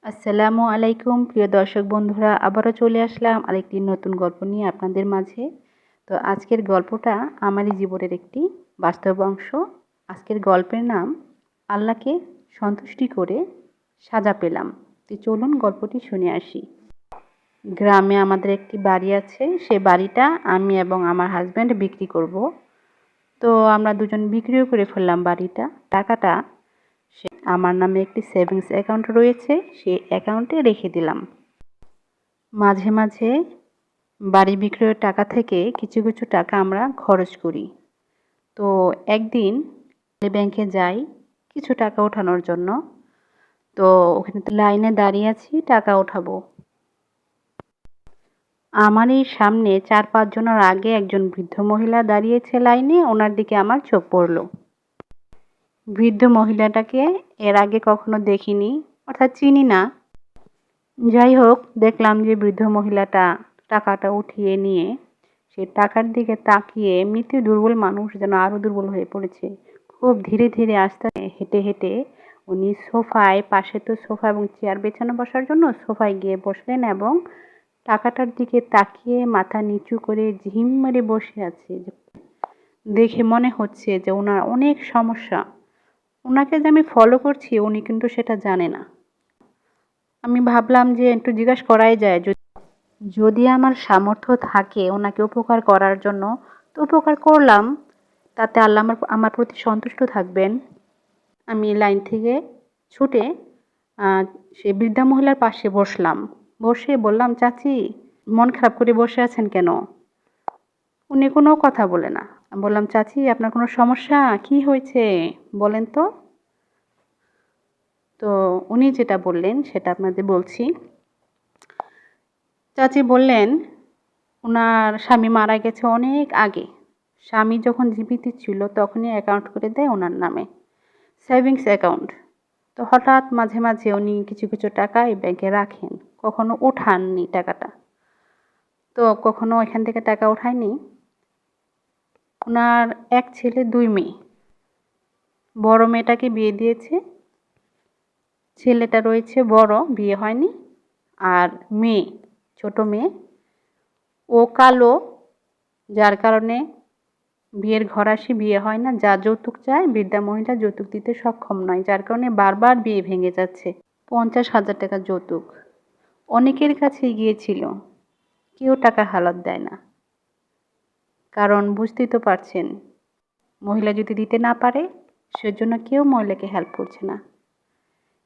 আসসালামু আলাইকুম প্রিয় দর্শক বন্ধুরা, আবারও চলে আসলাম আরেকটি নতুন গল্প নিয়ে আপনাদের মাঝে। তো আজকের গল্পটা আমারই জীবনের একটি বাস্তব অংশ। আজকের গল্পের নাম আল্লাহকে সন্তুষ্টি করে সাজা পেলাম। তো চলুন গল্পটি শুনে আসি। গ্রামে আমাদের একটি বাড়ি আছে, সে বাড়িটা আমি এবং আমার হাজব্যান্ড বিক্রি করব। তো আমরা দুজন বিক্রিও করে ফেললাম বাড়িটা। টাকাটা আমার নামে একটি সেভিংস অ্যাকাউন্ট রয়েছে, সেই অ্যাকাউন্টে রেখে দিলাম। মাঝে মাঝে বাড়ি বিক্রয়ের টাকা থেকে কিছু কিছু টাকা আমরা খরচ করি। তো একদিন ব্যাংকে যাই কিছু টাকা ওঠানোর জন্য। তো ওখানে তো লাইনে দাঁড়িয়ে আছি, টাকা ওঠাবো। আমার এই সামনে 4-5 জনের আগে একজন বৃদ্ধ মহিলা দাঁড়িয়েছে লাইনে, ওনার দিকে আমার চোখ পড়লো। বৃদ্ধ মহিলাটাকে এর আগে কখনো দেখিনি, অর্থাৎ চিনি না। যাই হোক, দেখলাম যে বৃদ্ধ মহিলাটা টাকাটা উঠিয়ে নিয়ে সে টাকার দিকে তাকিয়ে এমনিতে দুর্বল মানুষ যেন আরো দুর্বল হয়ে পড়েছে। খুব ধীরে ধীরে আস্তে হেঁটে হেঁটে উনি সোফায়, পাশে তো সোফা এবং চেয়ার বেছানো বসার জন্য, সোফায় গিয়ে বসলেন এবং টাকাটার দিকে তাকিয়ে মাথা নিচু করে ঝিম মেরে বসে আছে। দেখে মনে হচ্ছে যে ওনার অনেক সমস্যা। ওনাকে যে আমি ফলো করছি উনি কিন্তু সেটা জানে না। আমি ভাবলাম যে একটু জিজ্ঞাসা করাই যায়, যদি আমার সামর্থ্য থাকে ওনাকে উপকার করার জন্য তো উপকার করলাম, তাতে আল্লাহ আমার প্রতি সন্তুষ্ট থাকবেন। আমি লাইন থেকে ছুটে সেই বৃদ্ধা মহিলার পাশে বসলাম। বসে বললাম, চাচি মন খারাপ করে বসে আছেন কেন? উনি কোনো কথা বলে না। আমি বললাম, চাচি আপনার কোনো সমস্যা, কি হয়েছে বলেন তো। তো উনি যেটা বললেন সেটা আপনাদের বলছি। চাচি বললেন ওনার স্বামী মারা গেছে অনেক আগে। স্বামী যখন জীবিত ছিল তখনই অ্যাকাউন্ট করে দেয় ওনার নামে, সেভিংস অ্যাকাউন্ট। তো হঠাৎ মাঝে মাঝে উনি কিছু কিছু টাকা এই ব্যাংকে রাখেন, কখনো ওঠাননি টাকাটা। তো কখনো এখান থেকে টাকা ওঠায়নি। ওনার এক ছেলে 2 মেয়ে। বড় মেয়েটাকে বিয়ে দিয়েছে, ছেলেটা রয়েছে বড়, বিয়ে হয়নি। আর মেয়ে, ছোট মেয়ে, ও কালো, যার কারণে বিয়ের ঘর আসি বিয়ে হয় না। যা যৌতুক চায় বৃদ্ধা মহিলা যৌতুক দিতে সক্ষম নয়, যার কারণে বারবার বিয়ে ভেঙে যাচ্ছে। 50,000 টাকা যৌতুক অনেকের কাছেই গিয়েছিল, কেউ টাকা হালত দেয় না। কারণ বুঝতেই তো পারছেন, মহিলা যদি দিতে না পারে সেজন্য কেউ মহিলাকে হেল্প করছে না।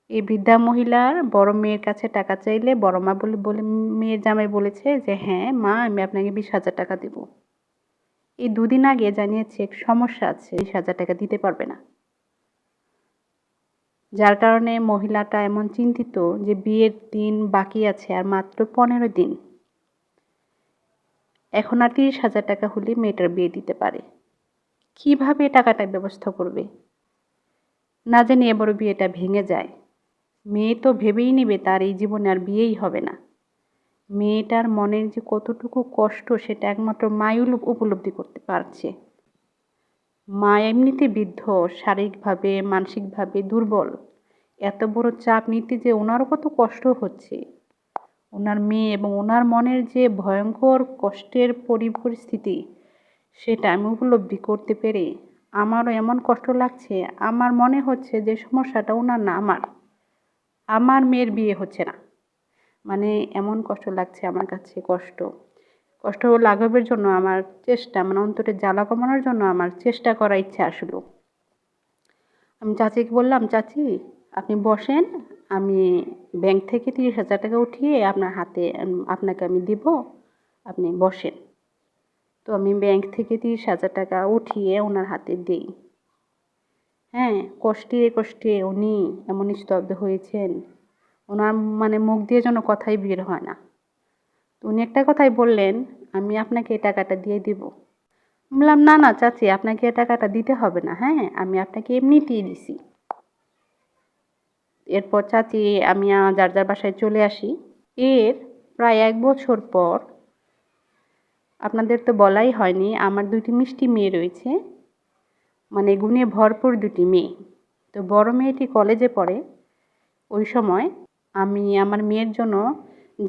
এই বৃদ্ধা মহিলার বড় মেয়ের কাছে টাকা চাইলে বড় মা বলে মেয়ের জামাই বলেছে যে হ্যাঁ মা, আমি আপনাকে 20,000 টাকা দেব। এই 2 দিন আগে জানিয়েছে সমস্যা আছে, 20,000 টাকা দিতে পারবে না। যার কারণে মহিলাটা এমন চিন্তিত যে বিয়ের দিন বাকি আছে আর মাত্র 15 দিন। এখন আর 30,000 টাকা হলে মেয়েটার বিয়ে দিতে পারে। কিভাবে টাকাটা ব্যবস্থা করবে না জানি এবার বিয়েটা ভেঙে যায়। মেয়ে তো ভেবেই নেবে তার এই জীবনে আর বিয়েই হবে না। মেয়েটার মনের যে কতটুকু কষ্ট সেটা একমাত্র মাই উপলব্ধি করতে পারছে। মা এমনিতে বৃদ্ধ, শারীরিকভাবে মানসিকভাবে দুর্বল। এত বড় চাপ নিতে যে ওনারও কত কষ্ট হচ্ছে। ওনার মেয়ে এবং ওনার মনের যে ভয়ঙ্কর কষ্টের পরিস্থিতি সেটা আমি উপলব্ধি করতে পেরে আমারও এমন কষ্ট লাগছে। আমার মনে হচ্ছে যে সমস্যাটা ওনার না, আমার মেয়ের বিয়ে হচ্ছে না। মানে এমন কষ্ট লাগছে আমার কাছে। কষ্ট লাঘবের জন্য আমার চেষ্টা, মানে অন্তরের জ্বালা কমানোর জন্য আমার চেষ্টা করার ইচ্ছা আসলো। আমি চাচিকে বললাম, চাচি আপনি বসেন, আমি ব্যাংক থেকে 30,000 টাকা উঠিয়ে আপনার হাতে আপনাকে আমি দিব, আপনি বসেন। তো আমি ব্যাংক থেকে 30,000 টাকা উঠিয়ে ওনার হাতে দিই। হ্যাঁ, কষ্টে কষ্টে উনি এমন স্তব্ধ হয়েছেন, ওনার মানে মুখ দিয়ে যেন কথাই বের হয় না। তো উনি একটা কথাই বললেন, আমি আপনাকে এই টাকাটা দিয়ে দিব। বললাম, না না চাচি, আপনাকে এই টাকাটা দিতে হবে না, হ্যাঁ আমি আপনাকে এমনিতেই দিছি। এরপর চাচি আমি যার যার বাসায় চলে আসি। এর প্রায় 1 বছর পর, আপনাদের তো বলাই হয়নি, আমার 2টি মিষ্টি মেয়ে রয়েছে, মানে গুণে ভরপুর 2টি মেয়ে। তো বড় মেয়েটি কলেজে পড়ে। ওই সময় আমি আমার মেয়ের জন্য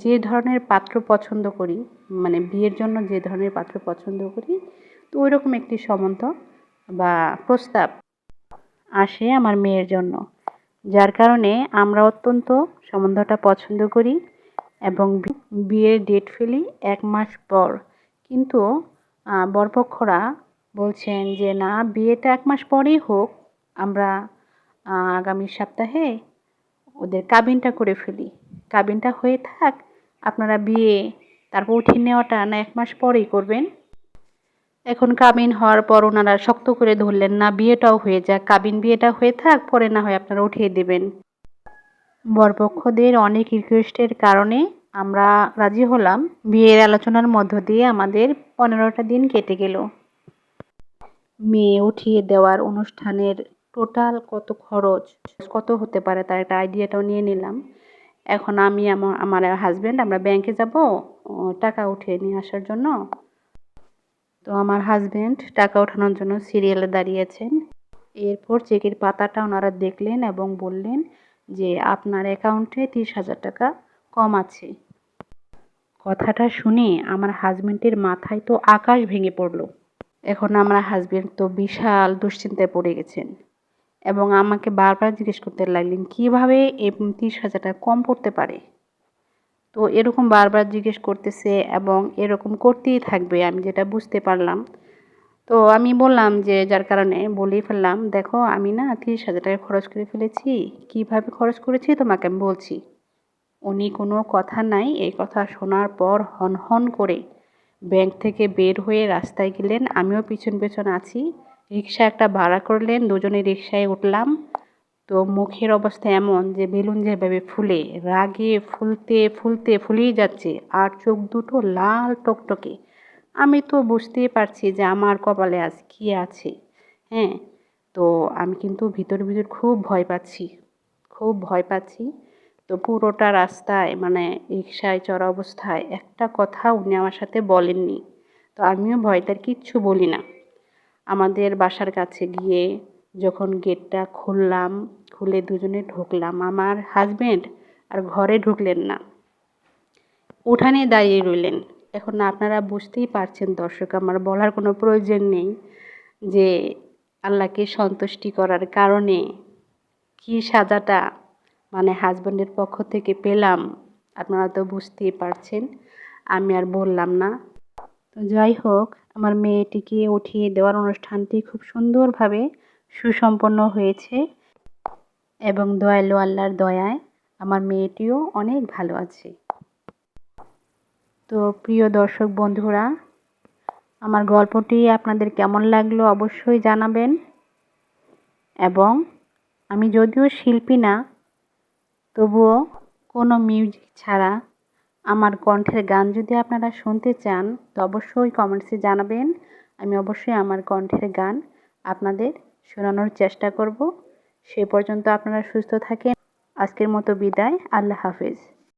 যে ধরনের পাত্র পছন্দ করি, মানে বিয়ের জন্য যে ধরনের পাত্র পছন্দ করি, তো ওইরকম একটি সম্বন্ধ বা প্রস্তাব আসে আমার মেয়ের জন্য, যার কারণে আমরা অত্যন্ত সম্বন্ধটা পছন্দ করি এবং বিয়ের ডেট ফেলি 1 মাস পর। কিন্তু বরপক্ষরা বলছেন যে না, বিয়েটা 1 মাস পরেই হোক, আমরা আগামী সপ্তাহে ওদের কাবিনটা করে ফেলি, কাবিনটা হয়ে থাক, আপনারা বিয়ে তারপর উঠিয়ে নেওয়াটা না 1 মাস পরেই করবেন। এখন কাবিন হওয়ার পর ওনারা শক্ত করে ধরলেন না, বিয়েটাও হয়ে যাক, কাবিন বিয়েটা হয়ে থাক, পরে না হয় আপনারা উঠিয়ে দেবেন। বরপক্ষদের অনেক রিকোয়েস্টের কারণে আমরা রাজি হলাম। বিয়ের আলোচনার মধ্য দিয়ে আমাদের 15টা দিন কেটে গেল। মেয়ে উঠিয়ে দেওয়ার অনুষ্ঠানের টোটাল কত খরচ, কত হতে পারে তার একটা আইডিয়াটাও নিয়ে নিলাম। এখন আমি আমার হাজব্যান্ড আমরা ব্যাংকে যাব টাকা উঠিয়ে নিয়ে আসার জন্য। তো আমার হাজব্যান্ড টাকা ওঠানোর জন্য সিরিয়ালে দাঁড়িয়েছেন। এরপর চেকের পাতাটা ওনারা দেখলেন এবং বললেন যে আপনার অ্যাকাউন্টে 30,000 টাকা কম আছে। কথাটা শুনে আমার হাজব্যান্ডের মাথায় তো আকাশ ভেঙে পড়ল। এখন আমার হাজব্যান্ড তো বিশাল দুশ্চিন্তায় পড়ে গেছেন এবং আমাকে বারবার জিজ্ঞেস করতে লাগলেন কীভাবে এই 30,000 টাকা কম পড়তে পারে। তো এরকম বারবার জিজ্ঞেস করতেছে এবং এরকম করতেই থাকবে, আমি যেটা বুঝতে পারলাম। তো আমি বললাম যে, যার কারণে বলেই ফেললাম, দেখো আমি না 30,000 টাকা খরচ করে ফেলেছি, কীভাবে খরচ করেছি তোমাকে আমি বলছি। উনি কোনো কথা নাই। এই কথা শোনার পর হনহন করে ব্যাংক থেকে বের হয়ে রাস্তায় গেলেন, আমিও পিছন পিছন আছি। রিক্সা একটা ভাড়া করলেন, দুজনে রিক্সায় উঠলাম। তো মুখের অবস্থা এমন যে বেলুন যেভাবে ফুলে, রাগে ফুলতে ফুলতে ফুলেই যাচ্ছে, আর চোখ দুটো লাল টকটকে। আমি তো বুঝতেই পারছি যে আমার কপালে আজ কী আছে। হ্যাঁ, তো আমি কিন্তু ভিতর ভিতর খুব ভয় পাচ্ছি, খুব ভয় পাচ্ছি। তো পুরোটা রাস্তায় মানে রিকশায় চড়া অবস্থায় একটা কথা উনি আমার সাথে বলেননি। তো আমিও ভয়টার কিচ্ছু বলি না। আমাদের বাসার কাছে গিয়ে যখন গেটটা খুললাম, খুলে দুজনে ঢুকলাম, আমার হাজব্যান্ড আর ঘরে ঢুকলেন না, উঠানে দাঁড়িয়ে রইলেন। এখন আপনারা বুঝতেই পারছেন দর্শক, আমার বলার কোনো প্রয়োজন নেই যে আল্লাহকে সন্তুষ্টি করার কারণে কী সাজাটা মানে হাজব্যান্ডের পক্ষ থেকে পেলাম, আপনারা তো বুঝতেই পারছেন। আমি আর বললাম না। তো যাই হোক, আমার মেয়েটিকে উঠিয়ে দেওয়ার অনুষ্ঠানটি খুব সুন্দরভাবে সুসম্পন্ন হয়েছে এবং দয়ালু আল্লাহর দয়ায় আমার মেয়েটিও অনেক ভালো আছে। তো প্রিয় দর্শক বন্ধুরা, আমার গল্পটি আপনাদের কেমন লাগলো অবশ্যই জানাবেন। এবং আমি যদিও শিল্পী না, তবুও কোনো মিউজিক ছাড়া আমার কণ্ঠের গান যদি আপনারা শুনতে চান তো অবশ্যই কমেন্টসে জানাবেন। আমি অবশ্যই আমার কণ্ঠের গান আপনাদের শোনানোর চেষ্টা করব। সে পর্যন্ত আপনারা সুস্থ থাকেন। আজকের মতো বিদায়। আল্লাহ হাফেজ।